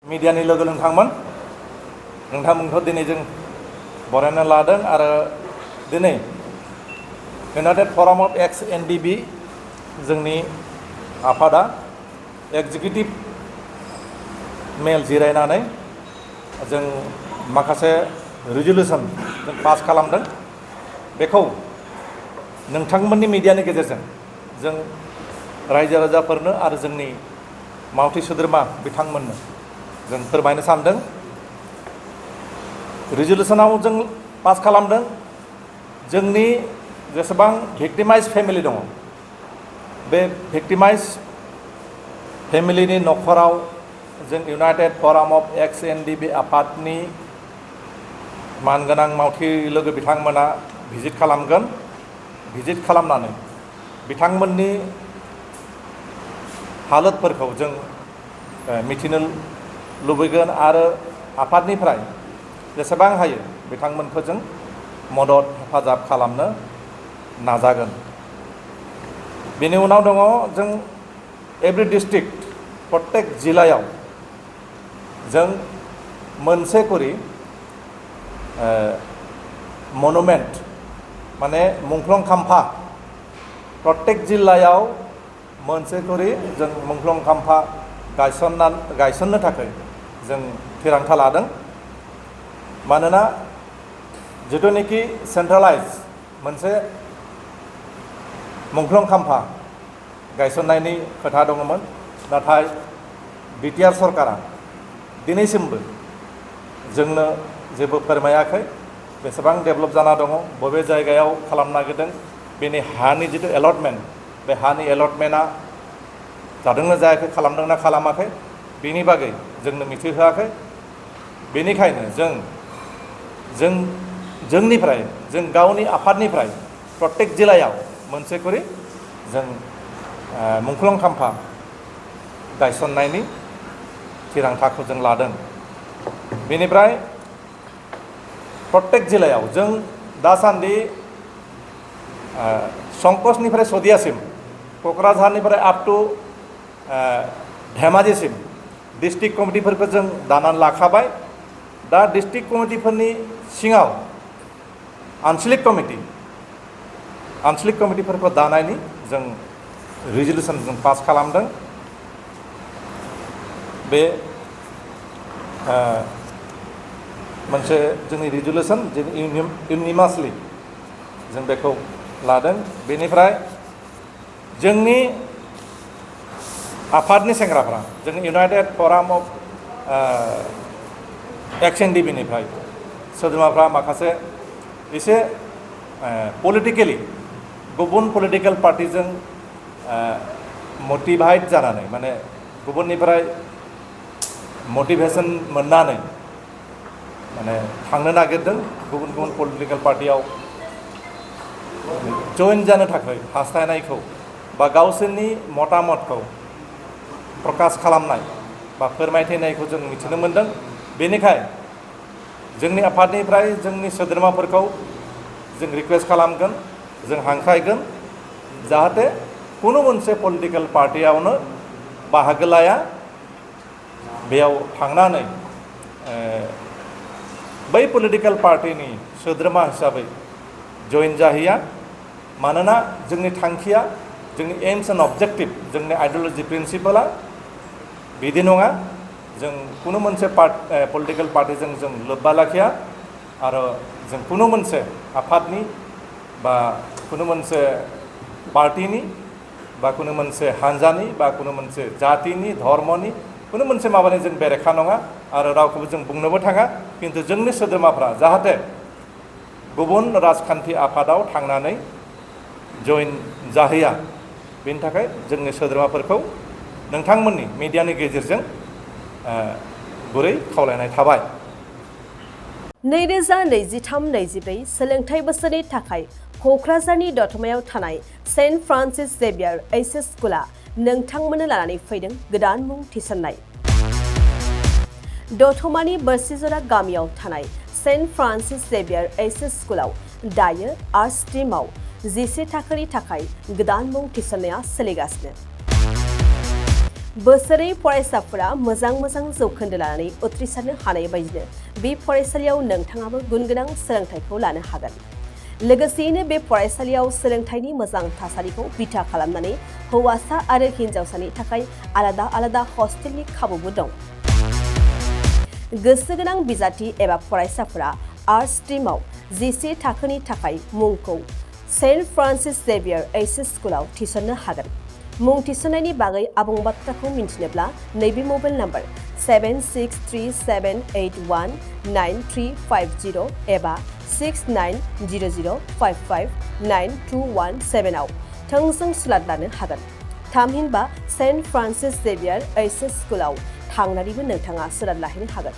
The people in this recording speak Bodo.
मीडियानि लोगो नोंथांमोनखौ दिनै जों बरायना लादों आरो दिनै यूनाइटेड फराम अफ एक्स NDB जोंनि आफादा एक्जिकिउटिभ मेल जिरायनानै जों माखासे रिजोल्यूशन जों पास खालामदों बेखौ नोंथांमोननि मीडियानि गेजेरजों जों रायजो राजाफोरनो आरो जोंनि मावथि सोद्रोमा बिथांमोननो जों फोरमायनो सानदों रिजोल्यूशनाव जों पास खालामदों जोंनि जेसेबां भिक्टिमाइज फेमिलि दङ बे भिक्टिमाइज फेमिलिनि नखराव जों यूनाइटेड फराम अफ एक्स NDB आफादनि मानगोनां मावथि लोगो बिथांमोना भिजिट खालामगोन भिजिट खालामनानै बिथांमोननि हालोदफोरखौ जों मिथिनो लुबैगोन आरो आफादनिफ्राय जेसेबां हायो बिथांमोनखौ जों मदद हेफाजाब खालामनो नाजागोन बेनि उनाव दङ जों एभ्रि डिस्ट्रिक्ट प्रत्येक जिल्लायाव जों मोनसे करि मनुमेन्ट माने मुंख्लं खाम्फा प्रत्येक जिल्लायाव मोनसे करि जों मुंख्लं खाम्फा गायसननो थाखाय जों थिरांथा लादों मानोना जिथुनिखि सेन्ट्रेलाइज मोनसे मुंख्लं खाम्फा गायसननायनि खोथा दङमोन नाथाय बिटिआर सरकारा दिनैसिमबो जोंनो जेबो फोरमायाखै बेसेबां डेभेलप जाना दङ बबे जायगायाव खालामनो नागिरदों बेनि हानि जिथु एलटमेन्ट बे हानि एलटमेन्टआ जादोंना जायाखै खालामदोंना खालामाखै बेनि बागै जोंनो मिथिहोआखै बेनिखायनो जोंनिफ्राय जों गावनि आफादनिफ्राय प्रत्येक जिल्लायाव मोनसे करि जों मुंख्लं खाम्फा गायसननायनि थिरांथाखौ जों लादों बेनिफ्राय प्रत्येक जिल्लायाव जों दासान्दि संकसनिफ्राय सदियासिम क'क्राझारनिफ्राय आप टु धेमाजिसिम डिस्ट्रिक्ट कमिटिफोरखौ जों दानानै लाखाबाय दा डिस्ट्रिक्ट कमिटिफोरनि सिङाव आन्चलिक कमिटिफोरखौ दानायनि जों रिजोल्यूशन जों पास खालामदों बे मोनसे जोंनि रिजोल्यूशन जों इउनिमासलि जों बेखौ लादों बेनिफ्राय जोंनि आफादनि सेंग्राफ्रा जोंनि यूनाइटेड फराम अफ एक्स NDB निफ्राय सोद्रोमाफ्रा माखासे एसे पलिटिकेलि गुबुन पलिटिकेल पार्टिजों मटिभेट जानानै माने गुबुननिफ्राय मटिभेशन मोननानै माने थांनो नागिरदों गुबुन पलिटिकेल पार्टियाव जइन जानो थाखाय हास्थायनायखौ बा गावसोरनि मतामतखौ प्रकाश खालामनाय बा फोरमायथिनायखौ जों मिथिनो मोनदों बेनिखाय जोंनि आफादनिफ्राय जोंनि सोद्रोमाफोरखौ जों रिक्वेस्ट खालामगोन जों हांख्रायगोन जाहाथे कुनु मोनसे पलिटिकेल पार्टियावनो बाहागो लाया बेयाव थांनानै बै पलिटिकेल पार्टिनि सोद्रोमा हिसाबै जइन जाहैया मानोना जोंनि थांखिया जोंनि एम्स एन्ड अबजेक्टिभ जोंनि आइडियोल'जि प्रिन्सिपला बिदि नङा जों कुनु मोनसे पलिटिकेल पार्टिजों जों लोब्बा लाखिया आरो जों कुनु मोनसे आफादनि बा कुनु मोनसे पार्टिनि बा कुनु मोनसे हान्जानि बा कुनु मोनसे जातिनि धर्मनि कुनु मोनसे माबानि जों बेरेखा नङा आरो रावखौबो जों बुंनोबो थाङा खिन्थु जोंनि सोद्रोमाफ्रा जाहाथे गुबुन राजखान्थि आफादाव थांनानै जइन जाहैया बेनि थाखाय जोंनि सोद्रोमाफोरखौ नोंथांमोननि मीडियानि गेजेरजों गुरै खावलायनाय थाबाय 2023-24 सोलोंथाइ बोसोरनि थाखाय क'क्राझारनि दतमायाव थानाय सेन्ट फ्रान्सिस जेभियार एचएस स्कुला नोंथांमोननो लानानै फैदों गोदान मुं थिसननाय दतमानि बोरसिजरा गामियाव थानाय सेन्ट फ्रान्सिस जेभियार एचएस स्कुलाव दायो आर्ट्स स्ट्रीमाव 11 थाखोनि थाखाय गोदान मुं थिसननाया सोलिगासिनो बोसोरै फरायसाफोरा मोजां जौखोन्दो लानानै उथ्रिसारनो हानाय बायदिनो बे फरायसालियाव नोंथाङाबो गुनगोनां सोलोंथाइखौ लानो हागोन। लोगोसेयैनो बे फरायसालियाव सोलोंथाइनि मोजां थासारिखौ बिथा खालामनानै हौवासा आरो हिन्जावसानि थाखाय आलादा हस्टेलनि खाबुबो दं। गोसो गोनां बिजाथि एबा फरायसाफोरा आर्ट्स स्ट्रिमाव जिसे थाखोनि थाखाय मुंखौ सेन्ट फ्रान्सिस जेभियार एचएस स्कुलाव थिसननो हागोन। मुं थिसननायनि बागै आबुं बाथ्राखौ मिन्थिनोब्ला नैबे मबाइल नाम्बार 7637819350 एबा 6900559217 आव थोंजों सुलाद लानो हागोन। थामहिनबा सेन्ट फ्रान्सिस जेभियार एचएस स्कुलाव थांनानैबो नोंथाङा सुलाद लाहैनो हागोन।